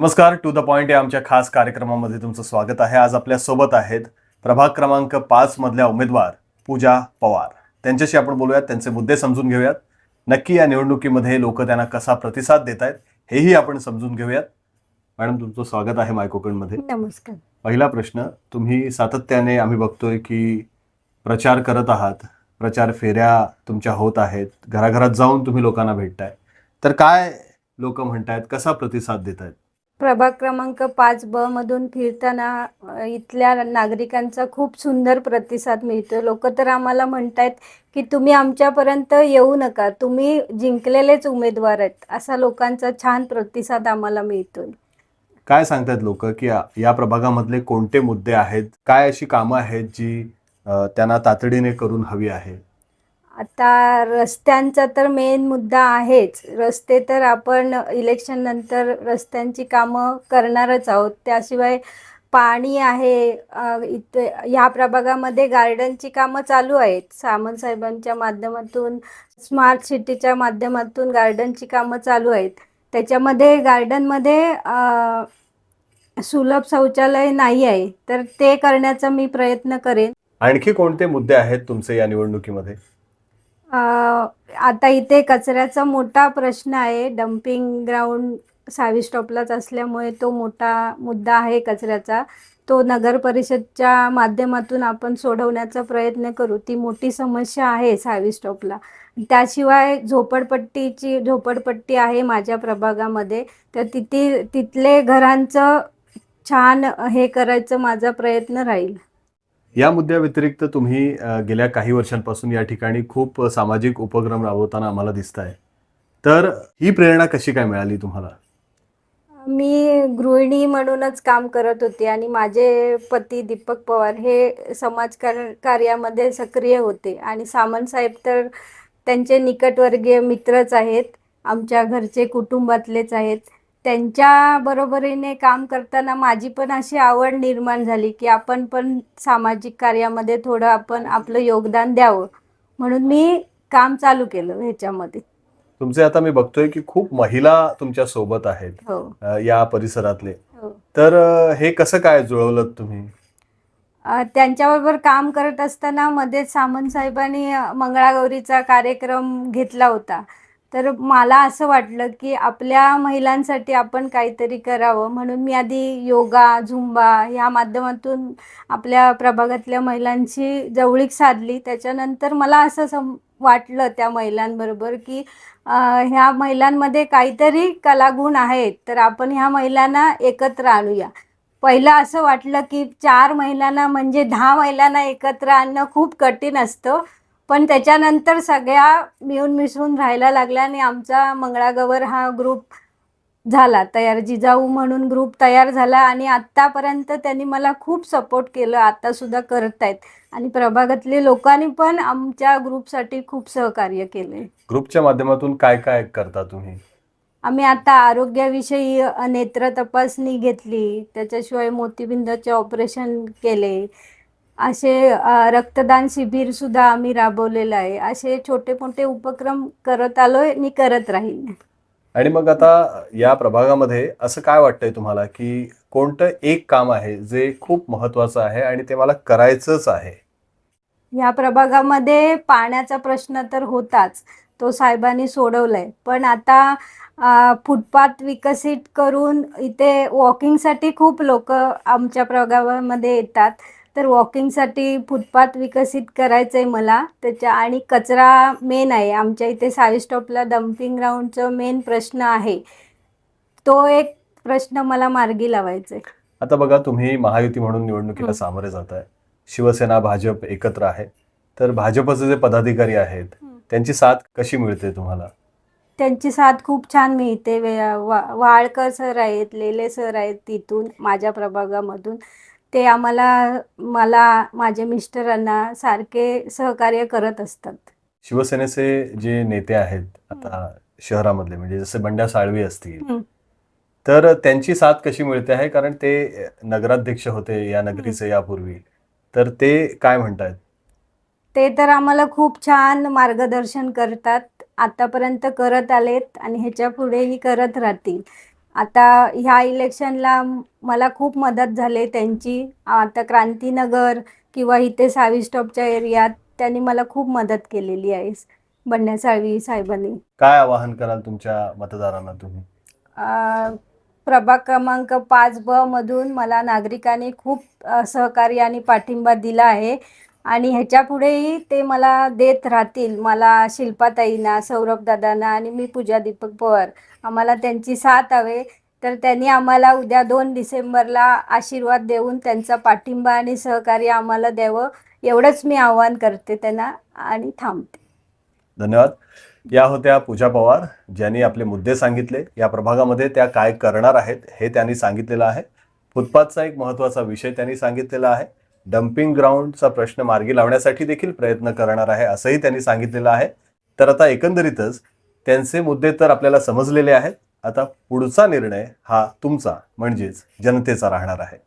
नमस्कार. To the point या आमच्या खास कार्यक्रमामध्ये तुमचं स्वागत आहे. आज आपल्या सोबत आहेत प्रभाग क्रमांक 5 मधल्या उमेदवार पूजा पवार. त्यांच्याशी आपण बोलूयात, त्यांचे मुद्दे समजून घेऊयात. नक्की या निवडणुकीमध्ये लोक त्यांना कसा प्रतिसाद देत आहेत हेही आपण समजून घेऊयात. मॅडम, तुमचं स्वागत आहे मायकोकणमध्ये. नमस्कार. पहिला प्रश्न, तुम्ही सातत्याने आम्ही बघतोय की प्रचार करत आहात, प्रचार फेऱ्या तुमच्या होत आहेत, घराघरात जाऊन तुम्ही लोकांना भेटताय, तर काय लोक म्हणतायत, कसा प्रतिसाद देत आहेत? प्रभाग क्रमांक 5 ब मधून फिरताना इथल्या नागरिकांचा खूप सुंदर प्रतिसाद मिळतो. लोक तर आम्हाला म्हणतायत की तुम्ही आमच्यापर्यंत येऊ नका, तुम्ही जिंकलेलेच उमेदवार आहेत, असा लोकांचा छान प्रतिसाद आम्हाला मिळतोय. काय सांगतायत लोक की या प्रभागामधले कोणते मुद्दे आहेत, काय अशी कामं आहेत जी त्यांना तातडीने करून हवी आहे? आता रस्त्यांचा तर मेन मुद्दा आहेच. रस्ते तर आपण इलेक्शन नंतर रस्त्यांची कामं करणारच आहोत. त्याशिवाय पाणी आहे. इथे ह्या प्रभागामध्ये गार्डनची कामं चालू आहेत. सामंत साहेबांच्या माध्यमातून, स्मार्ट सिटीच्या माध्यमातून गार्डनची कामं चालू आहेत. त्याच्यामध्ये गार्डनमध्ये सुलभ शौचालय नाही आहे, तर ते करण्याचा मी प्रयत्न करेन. आणखी कोणते मुद्दे आहेत तुमचे या निवडणुकीमध्ये? आता इथे कचऱ्याचा मोठा प्रश्न आहे. डम्पिंग ग्राउंड 6वी स्टॉपलाच असल्यामुळे तो मोठा मुद्दा आहे कचऱ्याचा. तो नगर परिषदच्या माध्यमातून आपण सोडवण्याचा प्रयत्न करू. ती मोठी समस्या आहे 6वी स्टॉपला. त्याशिवाय झोपडपट्टी आहे माझ्या प्रभागामध्ये, तर तिथले घरांचं छान हे करायचं माझा प्रयत्न राहील. या मुद्द्याव्यतिरिक्त तुम्ही गेल्या काही वर्षांपासून या ठिकाणी खूप सामाजिक उपक्रम राबवताना आम्हाला दिसत आहे, तर ही प्रेरणा कशी काय मिळाली तुम्हाला? मी गृहिणी म्हणूनच काम करत होते आणि माझे पती दीपक पवार हे कार्यामध्ये सक्रिय होते आणि सामंत साहेब तर त्यांचे निकटवर्गीय मित्रच आहेत, आमच्या घरचे कुटुंबातलेच आहेत. त्यांच्या बरोबरीने काम करताना माझी पण अशी आवड निर्माण झाली की आपण पण सामाजिक कार्यामध्ये थोडं आपण आपलं योगदान द्यावं, म्हणून मी काम चालू केलं ह्याच्यामध्ये. तुमचे आता मी बघतोय की खूप महिला तुमच्या सोबत आहेत. हो. या परिसरातले, हो. तर हे कसं काय जुळवलं तुम्ही? त्यांच्याबरोबर काम करत असताना मध्येच सामंत साहेबांनी मंगळागौरीचा कार्यक्रम घेतला होता. तर मला असं वाटलं की आपल्या महिलांसाठी आपण काहीतरी करावं, म्हणून मी आधी योगा, झुंबा ह्या माध्यमातून आपल्या प्रभागातल्या महिलांशी जवळीक साधली. त्याच्यानंतर मला असं वाटलं त्या महिलांबरोबर की ह्या महिलांमध्ये काहीतरी कलागुण आहेत, तर आपण ह्या महिलांना एकत्र आणूया. पहिलं असं वाटलं की 4 महिलांना म्हणजे 10 महिलांना एकत्र आणणं खूप कठीण असतं, पण त्याच्यानंतर सगळ्या मिळून मिसळून राहायला लागल्या आणि आमचा मंगळागौर हा ग्रुप झाला तयार. जिजाऊ म्हणून ग्रुप तयार झाला आणि आत्तापर्यंत त्यांनी मला खूप सपोर्ट केलं, आत्तासुद्धा करत आहेत आणि प्रभागातले लोकांनी पण आमच्या ग्रुपसाठी खूप सहकार्य केले. ग्रुपच्या माध्यमातून काय काय करता तुम्ही? आम्ही आता आरोग्याविषयी नेत्र तपासणी घेतली, त्याच्याशिवाय मोतीबिंदूचे ऑपरेशन केले, असे रक्तदान शिबिरसुद्धा आम्ही राबवलेलं आहे. असे छोटे मोठे उपक्रम करत आलोय आणि करत राहील. आणि मग आता या प्रभागामध्ये असं काय वाटतंय तुम्हाला की कोणतं एक काम आहे जे खूप महत्वाचं आहे आणि ते मला करायचंच आहे? या प्रभागामध्ये पाण्याचा प्रश्न तर होताच, तो साहेबांनी सोडवलाय. पण आता फुटपाथ विकसित करून इथे वॉकिंगसाठी खूप लोक आमच्या प्रभागामध्ये येतात, तर वॉकिंगसाठी फुटपाथ विकसित करायचं आहे मला. आणि कचरा मेन आहे आमच्या इथे 6वी स्टॉपला. डम्पिंग ग्राउंडचं मेन प्रश्न आहे, तो एक प्रश्न मला मार्गी लावायचा आहे. आता बघा, तुम्ही महायुती म्हणून निवडणुकीला सामोरे जात आहे. शिवसेना भाजप एकत्र आहे, तर भाजपचे जे पदाधिकारी आहेत त्यांची साथ कशी मिळते तुम्हाला? त्यांची साथ खूप छान मिळते. वाळकर सर आहेत, लेले सर आहेत तिथून माझ्या प्रभागामधून. ते मला माझ्या मिस्टरांना सारखे सहकार्य करत असतात. शिवसेनेचे जे नेते आहेत आता शहरामधले, म्हणजे जसे बंड्या साळवी असतील, तर त्यांची साथ कशी मिळते आहे? कारण ते नगराध्यक्ष होते या नगरीचे यापूर्वी, तर ते काय म्हणतात? ते तर आम्हाला खूप छान मार्गदर्शन करतात, आतापर्यंत करत आलेत आणि ह्याच्या पुढेही करत राहतील. आता ह्या इलेक्शनला मला खूप मदत झाली त्यांची. आता क्रांतीनगर किंवा इथे सावी स्टॉपच्या एरियात त्यांनी मला खूप मदत केलेली आहे बंड्या साळवी साहेबांनी. काय आवाहन कराल तुमच्या मतदारांना तुम्ही? प्रभाग क्रमांक 5 ब मधून मला नागरिकांनी खूप सहकार्य आणि पाठिंबा दिला आहे आणि ह्याच्या पुढेही ते मला देत राहतील. मला शिल्पाताईंना, सौरभ दादांना आणि मी पूजा दीपक पवार, आम्हाला त्यांची साथ हवे. तर त्यांनी आम्हाला उद्या 2 डिसेंबरला आशीर्वाद देऊन त्यांचा पाठिंबा आणि सहकार्य आम्हाला द्यावं, एवढंच मी आवाहन करते त्यांना आणि थांबते. धन्यवाद. या होत्या पूजा पवार, ज्यांनी आपले मुद्दे सांगितले. या प्रभागामध्ये त्या काय करणार आहेत हे त्यांनी सांगितलेलं आहे. फुटपाथचा एक महत्त्वाचा विषय त्यांनी सांगितलेला आहे. डम्पिंग ग्राउंडचा प्रश्न मार्गी लावण्यासाठी देखील प्रयत्न करणार आहे असंही त्यांनी सांगितलेलं आहे. तर आता एकंदरीतच त्यांचे मुद्दे तर आपल्याला समजलेले आहेत. आता पुढचा निर्णय हा तुमचा म्हणजेच जनतेचा राहणार आहे.